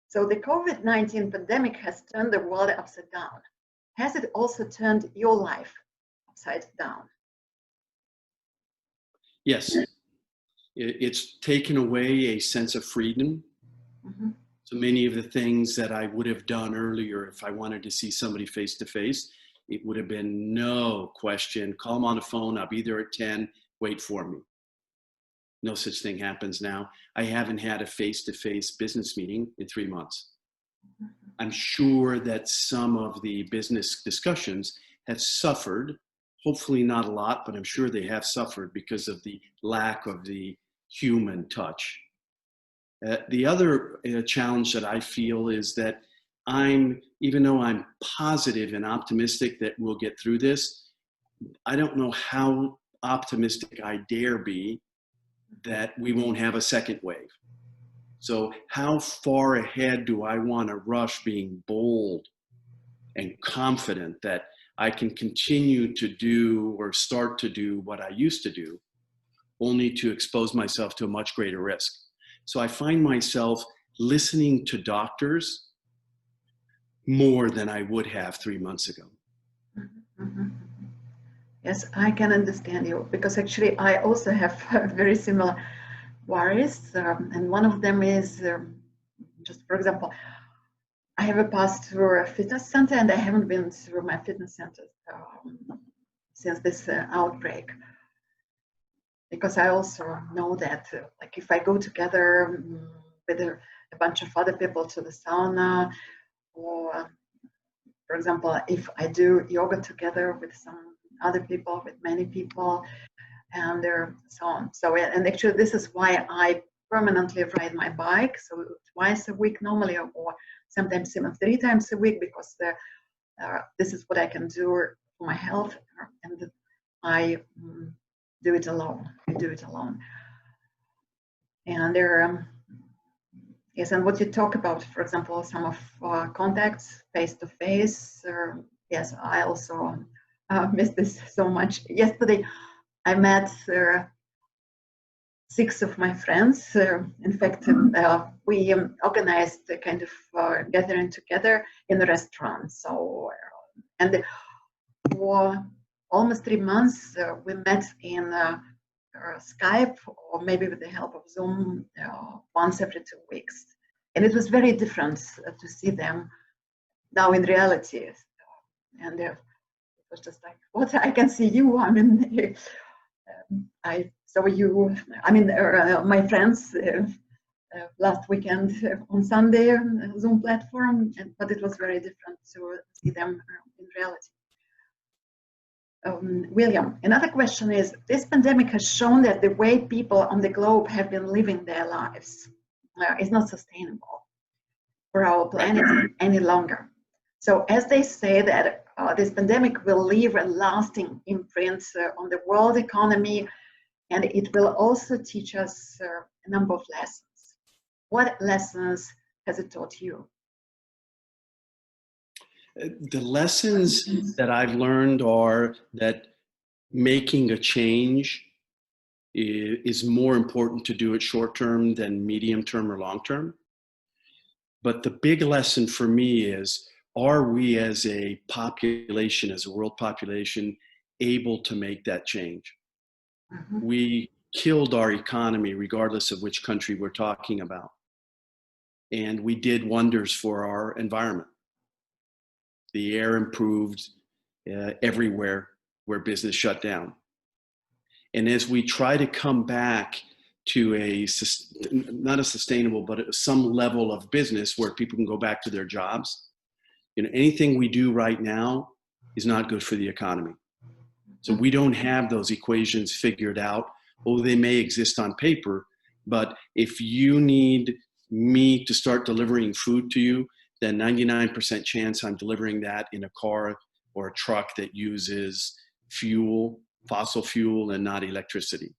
So the COVID-19 pandemic has turned the world upside down. Has it also turned your life upside down? Yes. It's taken away a sense of freedom. Mm-hmm. So many of the things that I would have done earlier if I wanted to see somebody face to face, it would have been no question, call them on the phone, I'll be there at 10, wait for me. No such thing happens now. I haven't had a face-to-face business meeting in 3 months. I'm sure that some of the business discussions have suffered, hopefully not a lot, but I'm sure they have suffered because of the lack of the human touch. The other challenge that I feel is that even though I'm positive and optimistic that we'll get through this, I don't know how optimistic I dare be that we won't have a second wave. So how far ahead do I want to rush being bold and confident that I can continue to do or start to do what I used to do, only to expose myself to a much greater risk? So I find myself listening to doctors more than I would have 3 months ago. Mm-hmm. Yes, I can understand you, because actually I also have very similar worries, and one of them is just for example, I have passed through a fitness center and I haven't been through my fitness center since this outbreak, because I also know that like if I go together with a bunch of other people to the sauna, or for example if I do yoga together with some other people, with many people, and so on. So, and actually this is why I permanently ride my bike, so twice a week normally, or sometimes even 3 times a week, because this is what I can do for my health, and I do it alone. And yes, and what you talk about, for example, some of contacts face to face. Yes, I also miss this so much. Yesterday, I met 6 of my friends. In fact, we organized a kind of gathering together in a restaurant. So, and for almost 3 months, we met in Skype, or maybe with the help of Zoom, once every 2 weeks. And it was very different to see them now in reality. And it was just like, what, I can see you. I mean, I saw you, I mean, my friends last weekend on Sunday on a Zoom platform, but it was very different to see them in reality. William, another question is, this pandemic has shown that the way people on the globe have been living their lives is not sustainable for our planet any longer. So as they say that this pandemic will leave a lasting imprint on the world economy, and it will also teach us a number of lessons. What lessons has it taught you? The lessons that I've learned are that making a change is more important to do it short term than medium term or long term. But the big lesson for me is, are we as a population, as a world population, able to make that change? Mm-hmm. We killed our economy regardless of which country we're talking about. And we did wonders for our environment. The air improved everywhere where business shut down. And as we try to come back to not a sustainable, but some level of business where people can go back to their jobs, anything we do right now is not good for the economy. So we don't have those equations figured out. Oh, they may exist on paper, but if you need me to start delivering food to you, then 99% chance I'm delivering that in a car or a truck that uses fuel, fossil fuel, and not electricity.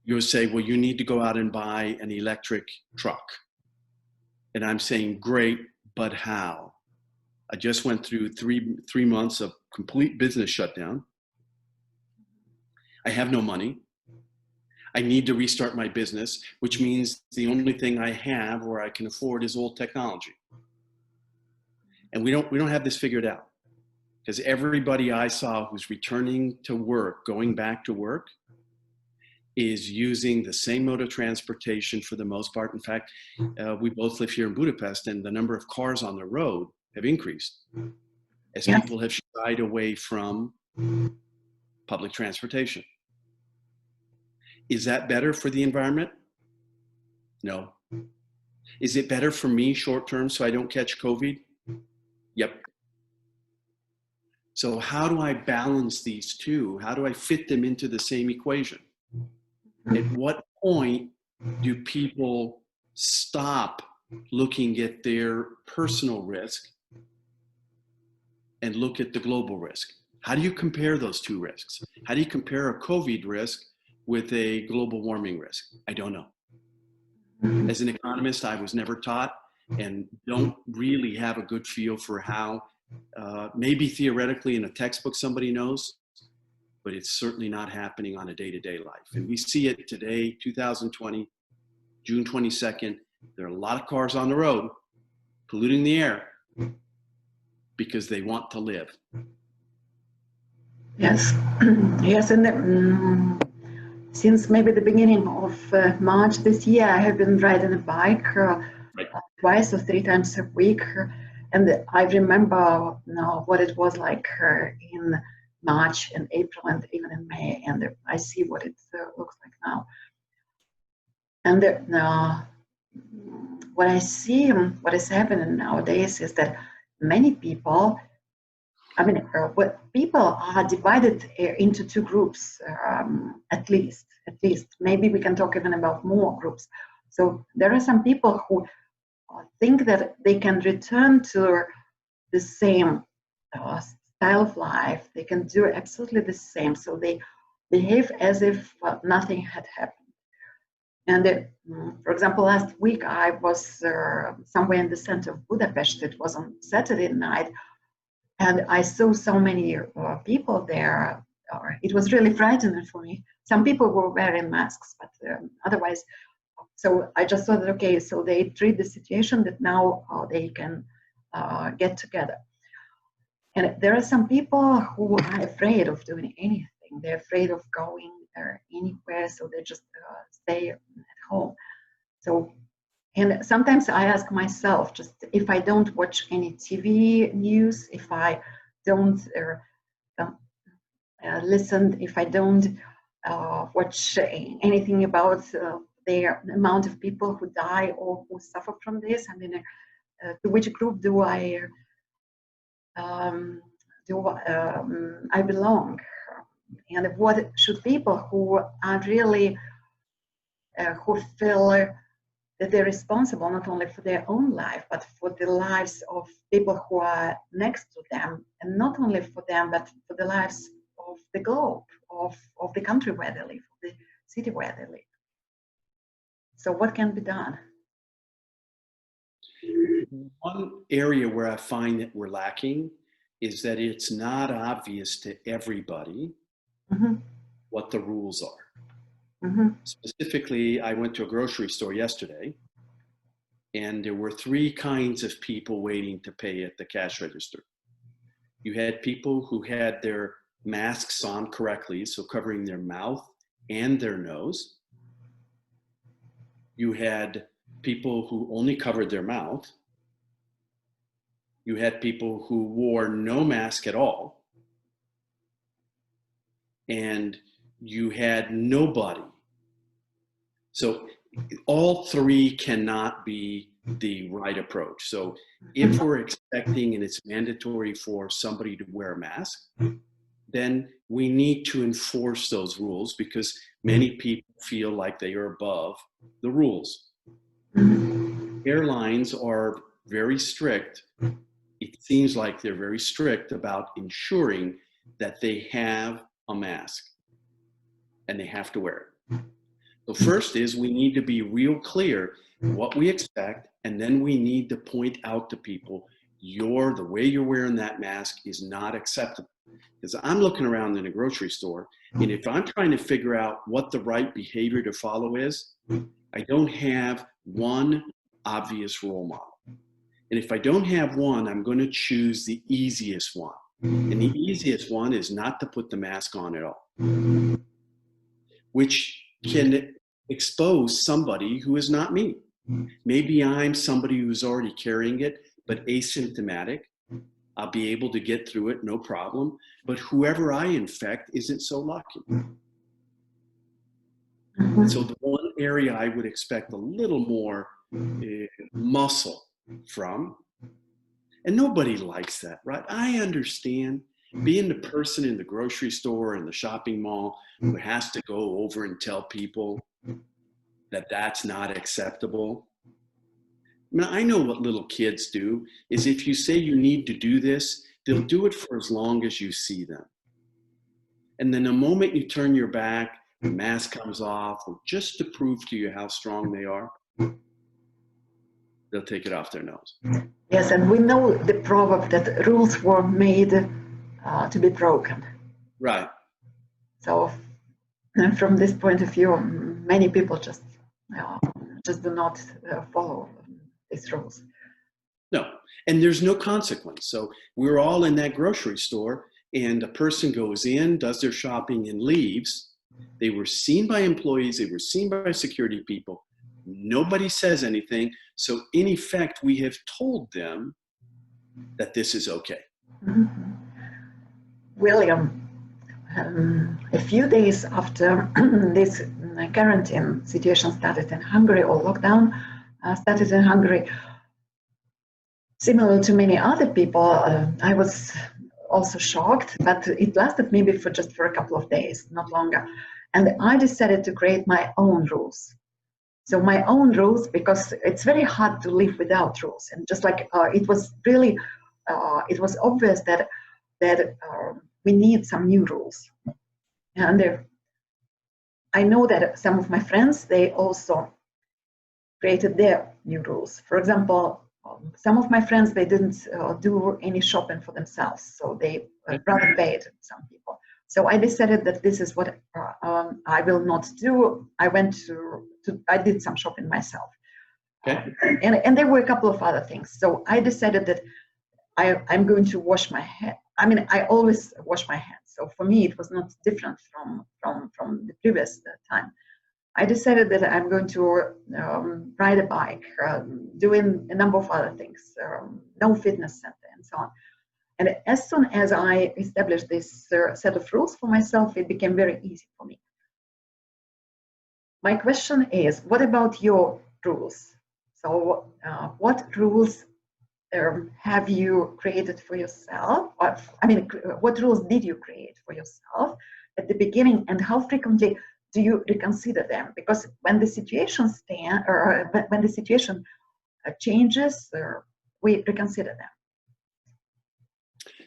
You'll say, well, you need to go out and buy an electric truck. And I'm saying, great, but how? I just went through three months of complete business shutdown. I have no money. I need to restart my business, which means the only thing I have or I can afford is old technology. And we don't have this figured out, because everybody I saw who's returning to work, going back to work, is using the same mode of transportation for the most part. In fact, we both live here in Budapest, and the number of cars on the road have increased as people have shied away from public transportation. Is that better for the environment? No. Is it better for me short term so I don't catch COVID? Yep. So how do I balance these two? How do I fit them into the same equation? At what point do people stop looking at their personal risk and look at the global risk? How do you compare those two risks? How do you compare a COVID risk with a global warming risk? I don't know. As an economist, I was never taught and don't really have a good feel for how, maybe theoretically in a textbook somebody knows, but it's certainly not happening on a day-to-day life. And we see it today, 2020, June 22nd. There are a lot of cars on the road polluting the air because they want to live. Yes, yes, and since maybe the beginning of March this year, I have been riding a bike twice or three times a week, and I remember now what it was like in March and April and even in May, and I see what it looks like now. And what I see, what is happening nowadays is that many people, people are divided into two groups, at least. Maybe we can talk even about more groups. So there are some people who think that they can return to the same style of life. They can do absolutely the same. So they behave as if nothing had happened. And for example, last week I was somewhere in the center of Budapest. It was on Saturday night. And I saw so many people there. It was really frightening for me. Some people were wearing masks, but otherwise, so I just thought that, okay, so they treat the situation that now they can get together. And there are some people who are afraid of doing anything. They're afraid of going anywhere, so they just stay at home. So, and sometimes I ask myself, just if I don't watch any TV news, if I don't listen, if I don't watch anything about the amount of people who die or who suffer from this, to which group do I belong? And what should people who are really, who feel that they're responsible not only for their own life, but for the lives of people who are next to them, and not only for them, but for the lives of the globe, of the country where they live, of the city where they live. So what can be done? One area where I find that we're lacking is that it's not obvious to everybody what the rules are. Specifically, I went to a grocery store yesterday, and there were three kinds of people waiting to pay at the cash register. You had people who had their masks on correctly, so covering their mouth and their nose. You had people who only covered their mouth. You had people who wore no mask at all. And you had nobody. So all three cannot be the right approach. So if we're expecting and it's mandatory for somebody to wear a mask, then we need to enforce those rules, because many people feel like they are above the rules. Airlines are very strict. It seems like they're very strict about ensuring that they have a mask and they have to wear it. So first is we need to be real clear what we expect, and then we need to point out to people, the way you're wearing that mask is not acceptable. Because I'm looking around in a grocery store, and if I'm trying to figure out what the right behavior to follow is, I don't have one obvious role model. And if I don't have one, I'm going to choose the easiest one. And the easiest one is not to put the mask on at all, which can expose somebody who is not me. Maybe I'm somebody who's already carrying it, but asymptomatic. I'll be able to get through it, no problem. But whoever I infect isn't so lucky. So the one area I would expect a little more muscle from, and nobody likes that, right? I understand being the person in the grocery store and the shopping mall who has to go over and tell people that that's not acceptable. I mean, I know what little kids do is if you say you need to do this, they'll do it for as long as you see them. And then the moment you turn your back, the mask comes off, or just to prove to you how strong they are, they'll take it off their nose. Yes, and we know the proverb that rules were made to be broken. Right. So from this point of view, many people just do not follow these rules. No, and there's no consequence. So we're all in that grocery store, and a person goes in, does their shopping, and leaves. They were seen by employees. They were seen by security people. Nobody says anything. So in effect, we have told them that this is okay. Mm-hmm. William, a few days after this quarantine situation started in Hungary, or lockdown started in Hungary, similar to many other people, I was also shocked, but it lasted maybe for a couple of days, not longer. And I decided to create my own rules. So my own rules, because it's very hard to live without rules. And just like it was obvious that we need some new rules. And I know that some of my friends, they also created their new rules. For example, some of my friends, they didn't do any shopping for themselves, so they rather paid some people. So I decided that this is what I will not do. I did some shopping myself. Okay. And there were a couple of other things. So I decided that I'm going to wash my hands. I mean, I always wash my hands. So for me, it was not different from the previous time. I decided that I'm going to ride a bike, doing a number of other things, no fitness center and so on. And as soon as I established this set of rules for myself, it became very easy for me. My question is, what about your rules? So what rules have you created for yourself? Or, I mean, what rules did you create for yourself at the beginning, and how frequently do you reconsider them? Because when the situation changes, we reconsider them.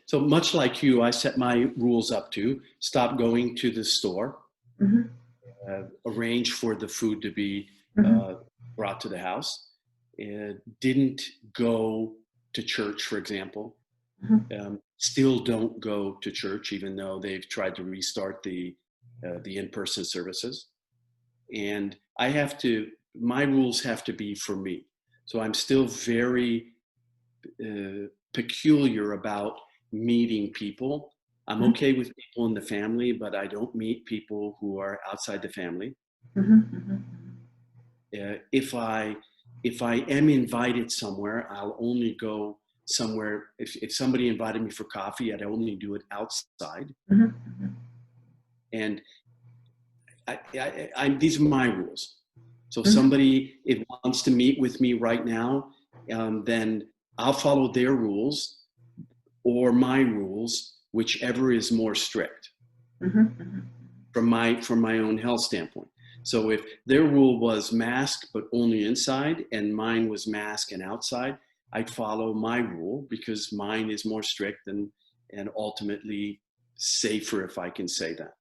So much like you, I set my rules up to stop going to the store, arrange for the food to be brought to the house, didn't go to church, for example. Still don't go to church, even though they've tried to restart the in-person services. And my rules have to be for me. So I'm still very peculiar about meeting people. I'm okay with people in the family, but I don't meet people who are outside the family. If I am invited somewhere, I'll only go somewhere. If somebody invited me for coffee, I'd only do it outside. And these are my rules. So if somebody wants to meet with me right now, then I'll follow their rules or my rules, whichever is more strict from my own health standpoint. So if their rule was mask but only inside, and mine was mask and outside, I'd follow my rule because mine is more strict and ultimately safer, if I can say that.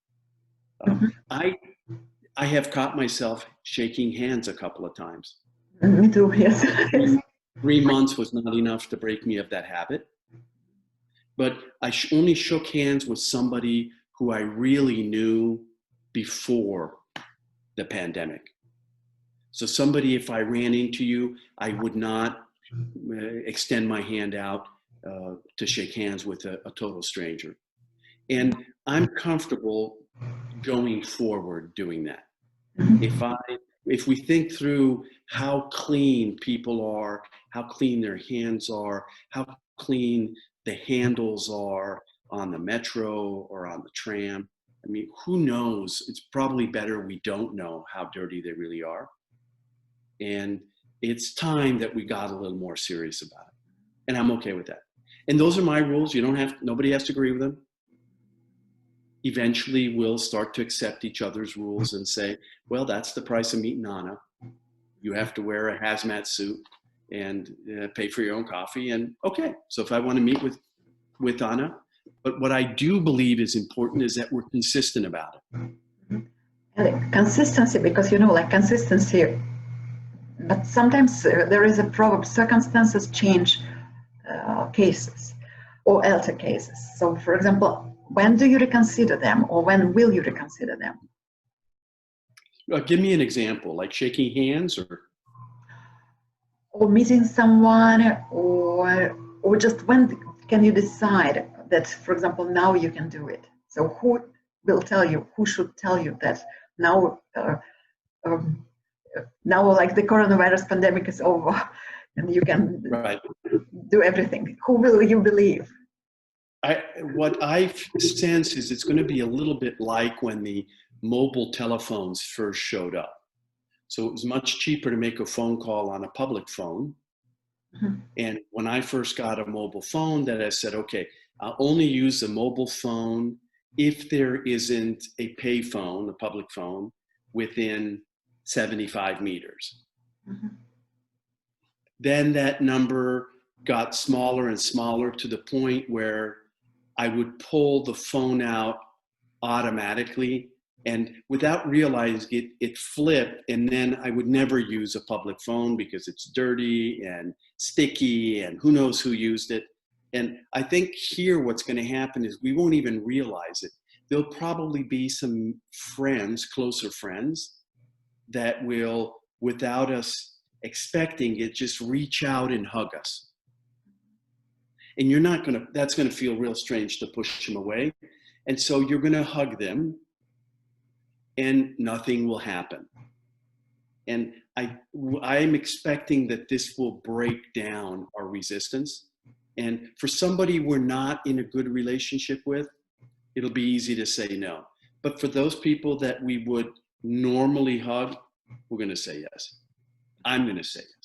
I have caught myself shaking hands a couple of times. Me too, yes. 3 months was not enough to break me of that habit. But I only shook hands with somebody who I really knew before the pandemic. So somebody, if I ran into you, I would not extend my hand out to shake hands with a total stranger. And I'm comfortable going forward doing that. If we think through how clean people are, how clean their hands are, how clean the handles are on the metro or on the tram, I mean, who knows? It's probably better we don't know how dirty they really are. And it's time that we got a little more serious about it. And I'm okay with that. And those are my rules. Nobody has to agree with them. Eventually we'll start to accept each other's rules and say, well, that's the price of meeting Anna. You have to wear a hazmat suit and pay for your own coffee. And okay, so if I want to meet with Anna, but what I do believe is important is that we're consistent about it. And consistency, because like consistency, but sometimes there is a problem. Circumstances change cases or alter cases. So for example, when do you reconsider them, or when will you reconsider them? Give me an example, like shaking hands or meeting someone, or just when can you decide that, for example, now you can do it? So who should tell you that now, now like the coronavirus pandemic is over and you can do everything? Who will you believe? What I sense is it's going to be a little bit like when the mobile telephones first showed up. So it was much cheaper to make a phone call on a public phone. Mm-hmm. And when I first got a mobile phone, that I said, okay, I'll only use a mobile phone if there isn't a pay phone, a public phone, within 75 meters. Mm-hmm. Then that number got smaller and smaller to the point where I would pull the phone out automatically, and without realizing it flipped, and then I would never use a public phone because it's dirty and sticky and who knows who used it. And I think here what's going to happen is we won't even realize it. There'll probably be some friends, closer friends, that will, without us expecting it, just reach out and hug us. And that's going to feel real strange to push them away. And so you're going to hug them and nothing will happen. And I'm expecting that this will break down our resistance. And for somebody we're not in a good relationship with, it'll be easy to say no. But for those people that we would normally hug, we're going to say yes. I'm going to say yes.